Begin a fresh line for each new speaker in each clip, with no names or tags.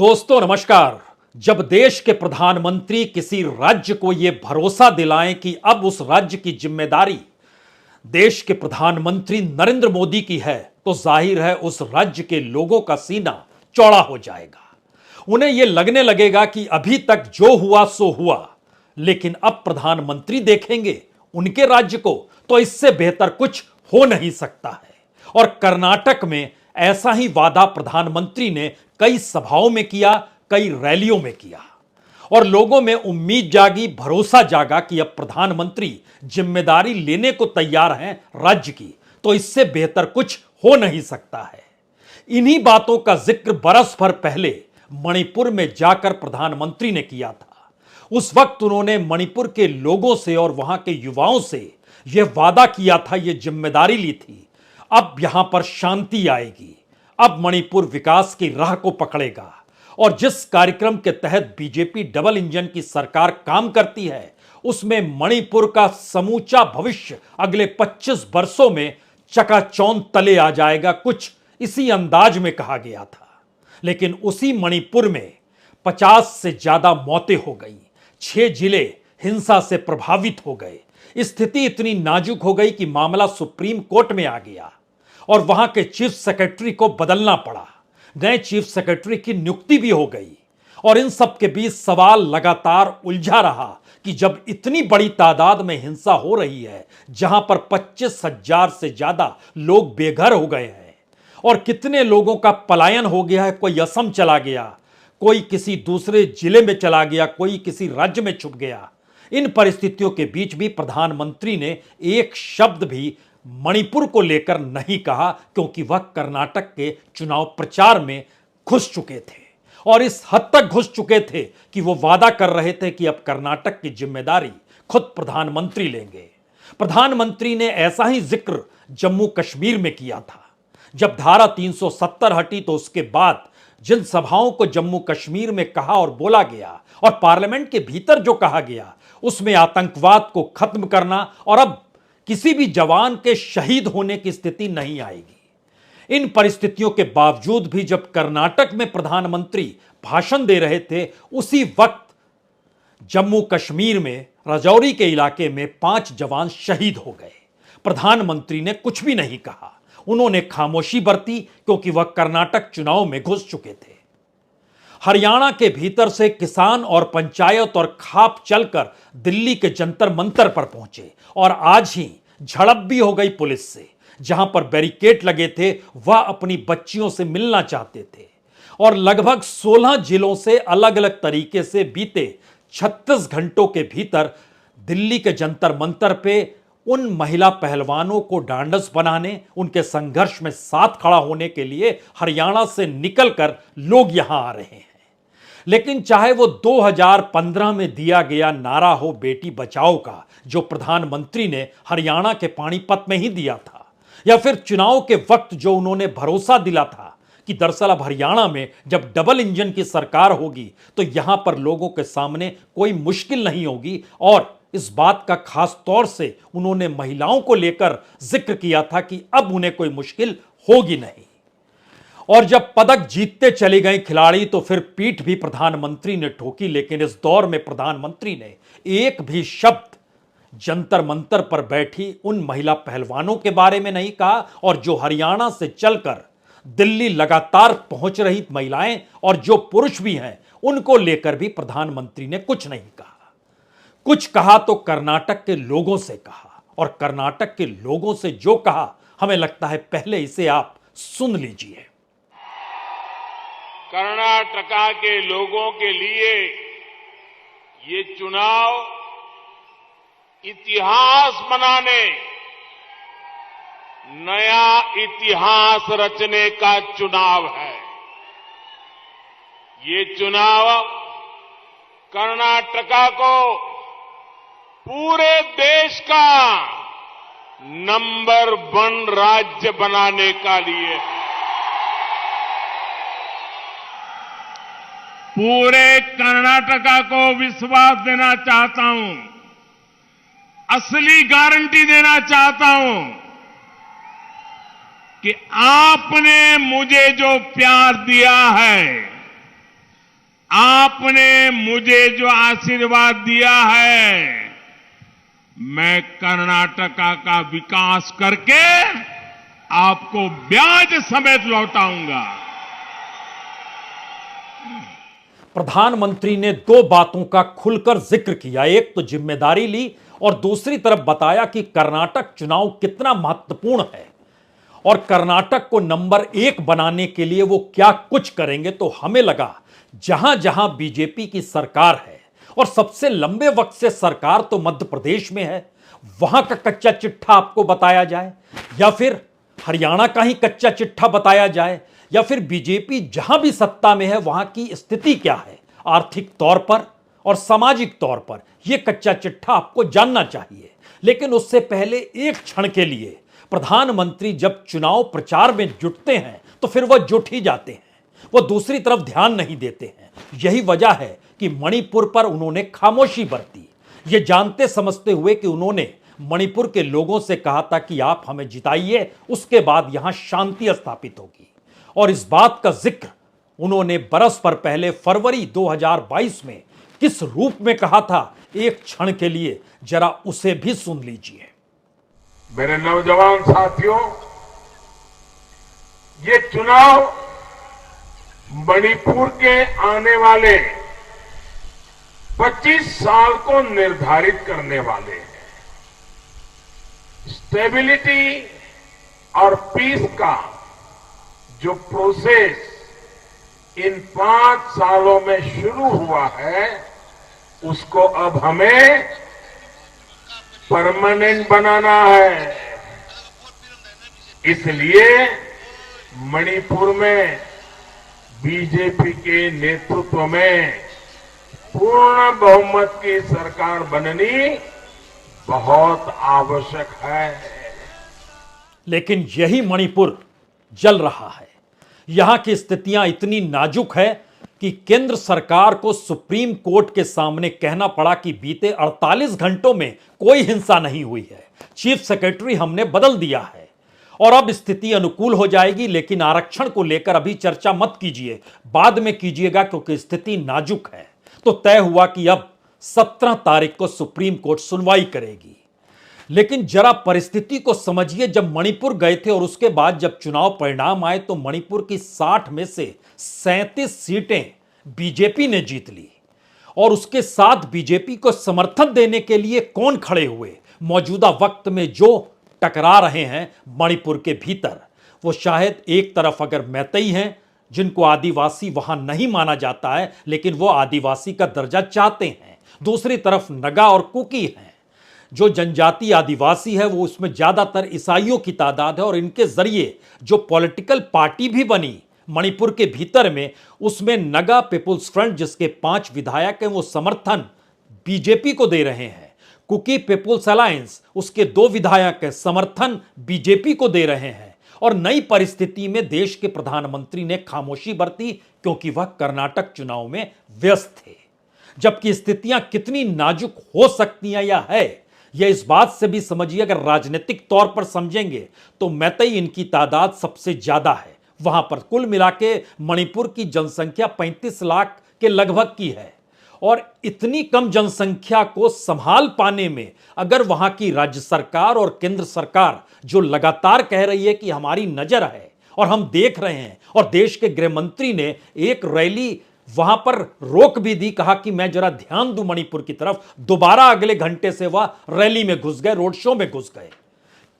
दोस्तों नमस्कार। जब देश के प्रधानमंत्री किसी राज्य को यह भरोसा दिलाएं कि अब उस राज्य की जिम्मेदारी देश के प्रधानमंत्री नरेंद्र मोदी की है, तो जाहिर है उस राज्य के लोगों का सीना चौड़ा हो जाएगा। उन्हें यह लगने लगेगा कि अभी तक जो हुआ सो हुआ, लेकिन अब प्रधानमंत्री देखेंगे उनके राज्य को, तो इससे बेहतर कुछ हो नहीं सकता है। और कर्नाटक में ऐसा ही वादा प्रधानमंत्री ने कई सभाओं में किया, कई रैलियों में किया और लोगों में उम्मीद जागी, भरोसा जागा कि अब प्रधानमंत्री जिम्मेदारी लेने को तैयार हैं राज्य की, तो इससे बेहतर कुछ हो नहीं सकता है। इन्हीं बातों का जिक्र बरस भर पहले मणिपुर में जाकर प्रधानमंत्री ने किया था। उस वक्त उन्होंने मणिपुर के लोगों से और वहां के युवाओं से यह वादा किया था, यह जिम्मेदारी ली थी, अब यहां पर शांति आएगी, अब मणिपुर विकास की राह को पकड़ेगा। और जिस कार्यक्रम के तहत बीजेपी डबल इंजन की सरकार काम करती है, उसमें मणिपुर का समूचा भविष्य अगले 25 वर्षों में चकाचौंध तले आ जाएगा, कुछ इसी अंदाज में कहा गया था। लेकिन उसी मणिपुर में 50 से ज्यादा मौतें हो गई, 6 जिले हिंसा से प्रभावित हो गए। स्थिति इतनी नाजुक हो गई कि मामला सुप्रीम कोर्ट में आ गया और वहां के चीफ सेक्रेटरी को बदलना पड़ा। नए चीफ सेक्रेटरी की नियुक्ति भी हो गई और इन सब के बीच सवाल लगातार उलझा रहा कि जब इतनी बड़ी तादाद में हिंसा हो रही है, जहां पर 25,000 से ज्यादा लोग बेघर हो गए हैं और कितने लोगों का पलायन हो गया है, कोई असम चला गया, कोई किसी दूसरे जिले में चला गया, कोई किसी राज्य में छुप गया। इन परिस्थितियों के बीच भी प्रधानमंत्री ने एक शब्द भी मणिपुर को लेकर नहीं कहा, क्योंकि वह कर्नाटक के चुनाव प्रचार में घुस चुके थे और इस हद तक घुस चुके थे कि वो वादा कर रहे थे कि अब कर्नाटक की जिम्मेदारी खुद प्रधानमंत्री लेंगे। प्रधानमंत्री ने ऐसा ही जिक्र जम्मू कश्मीर में किया था। जब धारा 370 हटी तो उसके बाद जिन सभाओं को जम्मू कश्मीर में कहा और बोला गया और पार्लियामेंट के भीतर जो कहा गया, उसमें आतंकवाद को खत्म करना और अब किसी भी जवान के शहीद होने की स्थिति नहीं आएगी। इन परिस्थितियों के बावजूद भी जब कर्नाटक में प्रधानमंत्री भाषण दे रहे थे, उसी वक्त जम्मू कश्मीर में राजौरी के इलाके में 5 जवान शहीद हो गए। प्रधानमंत्री ने कुछ भी नहीं कहा, उन्होंने खामोशी बरती, क्योंकि वह कर्नाटक चुनाव में घुस चुके थे। हरियाणा के भीतर से किसान और पंचायत और खाप चलकर दिल्ली के जंतर मंतर पर पहुंचे और आज ही झड़प भी हो गई पुलिस से। जहां पर बैरिकेड लगे थे, वह अपनी बच्चियों से मिलना चाहते थे और लगभग 16 जिलों से अलग अलग तरीके से बीते 36 घंटों के भीतर दिल्ली के जंतर मंतर पे उन महिला पहलवानों को ढांढस बनाने, उनके संघर्ष में साथ खड़ा होने के लिए हरियाणा से निकलकर लोग यहां आ रहे हैं। लेकिन चाहे वो 2015 में दिया गया नारा हो बेटी बचाओ का, जो प्रधानमंत्री ने हरियाणा के पानीपत में ही दिया था, या फिर चुनाव के वक्त जो उन्होंने भरोसा दिला था कि दरअसल अब हरियाणा में जब डबल इंजन की सरकार होगी तो यहां पर लोगों के सामने कोई मुश्किल नहीं होगी, और इस बात का खास तौर से उन्होंने महिलाओं को लेकर जिक्र किया था कि अब उन्हें कोई मुश्किल होगी नहीं। और जब पदक जीतते चले गए खिलाड़ी तो फिर पीठ भी प्रधानमंत्री ने ठोकी, लेकिन इस दौर में प्रधानमंत्री ने एक भी शब्द जंतर मंतर पर बैठी उन महिला पहलवानों के बारे में नहीं कहा, और जो हरियाणा से चलकर दिल्ली लगातार पहुंच रही महिलाएं और जो पुरुष भी हैं, उनको लेकर भी प्रधानमंत्री ने कुछ नहीं कहा। कुछ कहा तो कर्नाटक के लोगों से कहा, और कर्नाटक के लोगों से जो कहा, हमें लगता है पहले इसे आप सुन लीजिए।
कर्नाटका के लोगों के लिए ये चुनाव इतिहास बनाने, नया इतिहास रचने का चुनाव है। ये चुनाव कर्नाटका को पूरे देश का नंबर 1 राज्य बनाने का लिए है। पूरे कर्नाटका को विश्वास देना चाहता हूं, असली गारंटी देना चाहता हूं कि आपने मुझे जो प्यार दिया है, आपने मुझे जो आशीर्वाद दिया है, मैं कर्नाटका का विकास करके आपको ब्याज समेत लौटाऊंगा।
प्रधानमंत्री ने दो बातों का खुलकर जिक्र किया। एक तो जिम्मेदारी ली और दूसरी तरफ बताया कि कर्नाटक चुनाव कितना महत्वपूर्ण है और कर्नाटक को नंबर 1 बनाने के लिए वो क्या कुछ करेंगे। तो हमें लगा जहां जहां बीजेपी की सरकार है और सबसे लंबे वक्त से सरकार तो मध्य प्रदेश में है, वहां का कच्चा चिट्ठा आपको बताया जाए, या फिर हरियाणा का ही कच्चा चिट्ठा बताया जाए, या फिर बीजेपी जहां भी सत्ता में है वहां की स्थिति क्या है आर्थिक तौर पर और सामाजिक तौर पर, यह कच्चा चिट्ठा आपको जानना चाहिए। लेकिन उससे पहले एक क्षण के लिए प्रधानमंत्री जब चुनाव प्रचार में जुटते हैं तो फिर वह जुट ही जाते हैं, वो दूसरी तरफ ध्यान नहीं देते हैं। यही वजह है कि मणिपुर पर उन्होंने खामोशी बरती, ये जानते समझते हुए कि उन्होंने मणिपुर के लोगों से कहा था कि आप हमें जिताइए, उसके बाद यहां शांति स्थापित होगी। और इस बात का जिक्र उन्होंने बरस पर पहले फरवरी 2022 में किस रूप में कहा था, एक क्षण के लिए जरा उसे भी सुन लीजिए।
मेरे नौजवान साथियों, ये चुनाव मणिपुर के आने वाले 25 साल को निर्धारित करने वाले हैं। स्टेबिलिटी और पीस का जो प्रोसेस इन 5 सालों में शुरू हुआ है, उसको अब हमें परमानेंट बनाना है। इसलिए मणिपुर में बीजेपी के नेतृत्व में पूर्ण बहुमत की सरकार बननी बहुत आवश्यक है।
लेकिन यही मणिपुर जल रहा है। यहां की स्थितियां इतनी नाजुक है कि केंद्र सरकार को सुप्रीम कोर्ट के सामने कहना पड़ा कि बीते 48 घंटों में कोई हिंसा नहीं हुई है, चीफ सेक्रेटरी हमने बदल दिया है और अब स्थिति अनुकूल हो जाएगी। लेकिन आरक्षण को लेकर अभी चर्चा मत कीजिए, बाद में कीजिएगा क्योंकि स्थिति नाजुक है। तो तय हुआ कि अब 17 तारीख को सुप्रीम कोर्ट सुनवाई करेगी। लेकिन जरा परिस्थिति को समझिए, जब मणिपुर गए थे और उसके बाद जब चुनाव परिणाम आए तो मणिपुर की 60 में से 37 सीटें बीजेपी ने जीत ली। और उसके साथ बीजेपी को समर्थन देने के लिए कौन खड़े हुए मौजूदा वक्त में जो टकरा रहे हैं मणिपुर के भीतर, वो शायद एक तरफ अगर मैतई हैं जिनको आदिवासी वहां नहीं माना जाता है लेकिन वो आदिवासी का दर्जा चाहते हैं, दूसरी तरफ नगा और कुकी हैं। जो जनजाति आदिवासी है वो उसमें ज्यादातर ईसाइयों की तादाद है और इनके जरिए जो पॉलिटिकल पार्टी भी बनी मणिपुर के भीतर में, उसमें नगा पीपुल्स फ्रंट जिसके 5 विधायक हैं वो समर्थन बीजेपी को दे रहे हैं। कुकी पीपुल्स अलायंस उसके 2 विधायक हैं, समर्थन बीजेपी को दे रहे हैं। और नई परिस्थिति में देश के प्रधानमंत्री ने खामोशी बरती क्योंकि वह कर्नाटक चुनाव में व्यस्त थे। जबकि स्थितियां कितनी नाजुक हो सकती हैं या है, यह इस बात से भी समझिए, अगर राजनीतिक तौर पर समझेंगे तो मैतई इनकी तादाद सबसे ज्यादा है। वहां पर कुल मिला के मणिपुर की जनसंख्या 35 लाख के लगभग की है और इतनी कम जनसंख्या को संभाल पाने में अगर वहां की राज्य सरकार और केंद्र सरकार जो लगातार कह रही है कि हमारी नजर है और हम देख रहे हैं, और देश के गृह मंत्री ने एक रैली वहां पर रोक भी दी, कहा कि मैं जरा ध्यान दूं मणिपुर की तरफ, दोबारा अगले घंटे से वह रैली में घुस गए, रोड शो में घुस गए।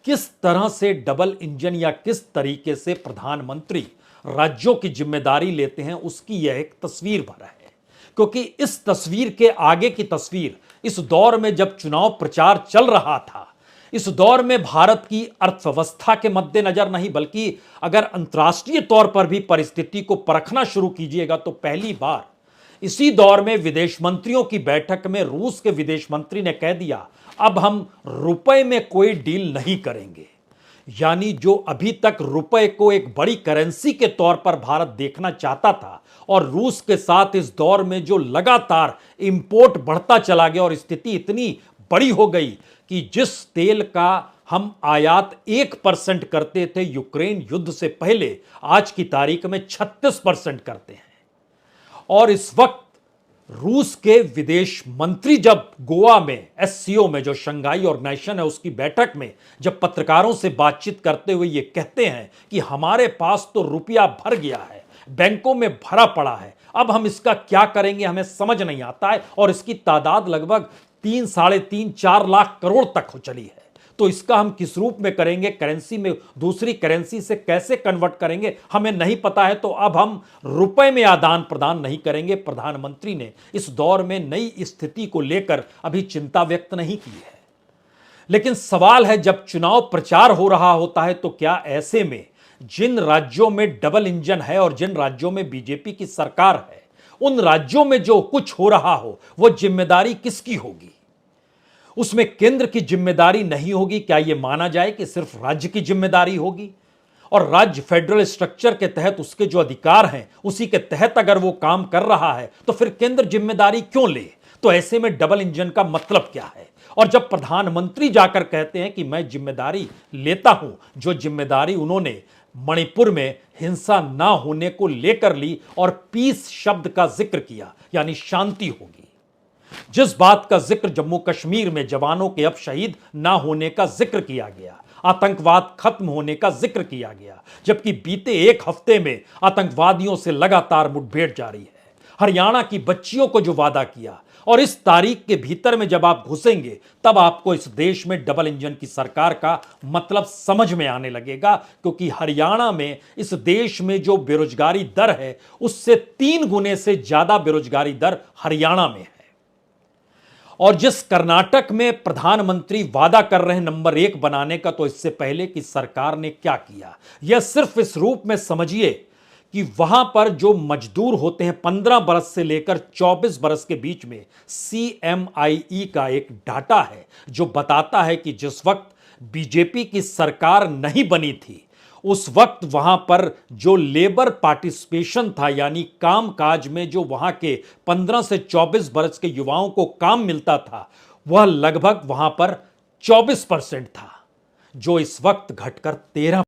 किस तरह से डबल इंजन या किस तरीके से प्रधानमंत्री राज्यों की जिम्मेदारी लेते हैं उसकी यह एक तस्वीर भर है। क्योंकि इस तस्वीर के आगे की तस्वीर, इस दौर में जब चुनाव प्रचार चल रहा था, इस दौर में भारत की अर्थव्यवस्था के मद्देनजर नहीं बल्कि अगर अंतर्राष्ट्रीय तौर पर भी परिस्थिति को परखना शुरू कीजिएगा तो पहली बार इसी दौर में विदेश मंत्रियों की बैठक में रूस के विदेश मंत्री ने कह दिया अब हम रुपए में कोई डील नहीं करेंगे। यानी जो अभी तक रुपए को एक बड़ी करेंसी के तौर पर भारत देखना चाहता था और रूस के साथ इस दौर में जो लगातार इंपोर्ट बढ़ता चला गया और स्थिति इतनी बड़ी हो गई कि जिस तेल का हम आयात 1% करते थे यूक्रेन युद्ध से पहले, आज की तारीख में 36% करते हैं। और इस वक्त रूस के विदेश मंत्री जब गोवा में एससीओ में, जो शंघाई ऑर्गेनाइजेशन है, उसकी बैठक में जब पत्रकारों से बातचीत करते हुए ये कहते हैं कि हमारे पास तो रुपया भर गया है, बैंकों में भरा पड़ा है, अब हम इसका क्या करेंगे हमें समझ नहीं आता है, और इसकी तादाद लगभग 3, साढ़े 3, 4 लाख करोड़ तक हो चली है, तो इसका हम किस रूप में करेंगे, करेंसी में दूसरी करेंसी से कैसे कन्वर्ट करेंगे हमें नहीं पता है, तो अब हम रुपए में आदान प्रदान नहीं करेंगे। प्रधानमंत्री ने इस दौर में नई स्थिति को लेकर अभी चिंता व्यक्त नहीं की है। लेकिन सवाल है, जब चुनाव प्रचार हो रहा होता है तो क्या ऐसे में जिन राज्यों में डबल इंजन है और जिन राज्यों में बीजेपी की सरकार है, उन राज्यों में जो कुछ हो रहा हो वो जिम्मेदारी किसकी होगी? उसमें केंद्र की जिम्मेदारी नहीं होगी? क्या यह माना जाए कि सिर्फ राज्य की जिम्मेदारी होगी? और राज्य फेडरल स्ट्रक्चर के तहत उसके जो अधिकार हैं उसी के तहत अगर वो काम कर रहा है तो फिर केंद्र जिम्मेदारी क्यों ले? तो ऐसे में डबल इंजन का मतलब क्या है? और जब प्रधानमंत्री जाकर कहते हैं कि मैं जिम्मेदारी लेता हूं, जो जिम्मेदारी उन्होंने मणिपुर में हिंसा ना होने को लेकर ली और पीस शब्द का जिक्र किया, यानी शांति होगी, जिस बात का जिक्र जम्मू कश्मीर में जवानों के अब शहीद ना होने का जिक्र किया गया, आतंकवाद खत्म होने का जिक्र किया गया, जबकि बीते एक हफ्ते में आतंकवादियों से लगातार मुठभेड़ जारी है, हरियाणा की बच्चियों को जो वादा किया, और इस तारीख के भीतर में जब आप घुसेंगे तब आपको इस देश में डबल इंजन की सरकार का मतलब समझ में आने लगेगा, क्योंकि हरियाणा में, इस देश में जो बेरोजगारी दर है उससे 3 गुने से ज्यादा बेरोजगारी दर हरियाणा में है। और जिस कर्नाटक में प्रधानमंत्री वादा कर रहे हैं नंबर 1 बनाने का, तो इससे पहले कि सरकार ने क्या किया, यह सिर्फ इस रूप में समझिए कि वहां पर जो मजदूर होते हैं 15 बरस से लेकर 24 बरस के बीच में, CMIE का एक डाटा है जो बताता है कि जिस वक्त बीजेपी की सरकार नहीं बनी थी उस वक्त वहां पर जो लेबर पार्टिसिपेशन था, यानी काम काज में जो वहां के 15 से 24 बरस के युवाओं को काम मिलता था, वह लगभग वहां पर 24% था, जो इस वक्त घटकर 13